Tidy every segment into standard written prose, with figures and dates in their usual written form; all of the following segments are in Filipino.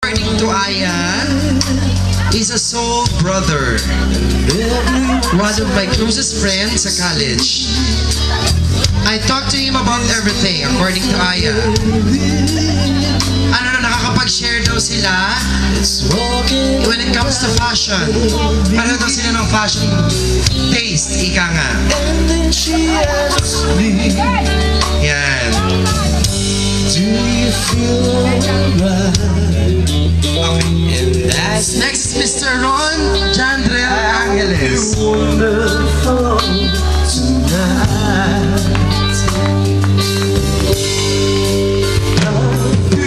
According to Aya, is a soul brother. One of my closest friends sa college. I talked to him about everything, according to Aya. Nakakapag-share daw sila when it comes to fashion. Paano daw sila ng fashion taste, ika nga. Yan. Okay. Next is Mr. Ron Jandrel Angeles.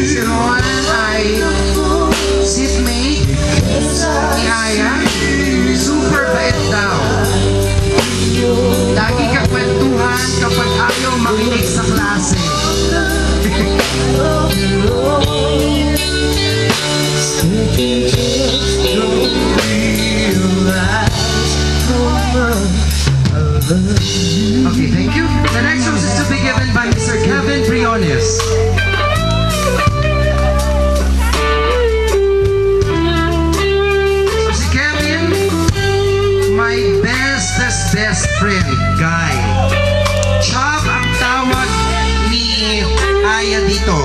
Si Ron ay seatmate ni Aya. Super bait daw. Lagi kakwentuhan kapag ayaw makinig sa klase. Okay, thank you. The next rose is to be given by Mr. Kevin Briones. So si Kevin, my best friend, guy. Chop ang tawag ni Aya dito.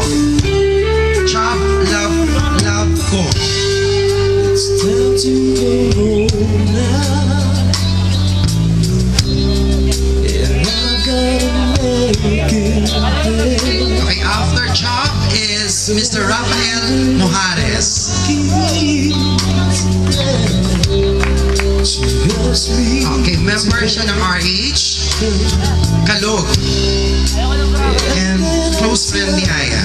Chop, love ko. It's time to go home now. Okay, after Chop is Mr. Rafael Mojares. Okay, member siya ng RH, Kalog, and close friend ni Aya.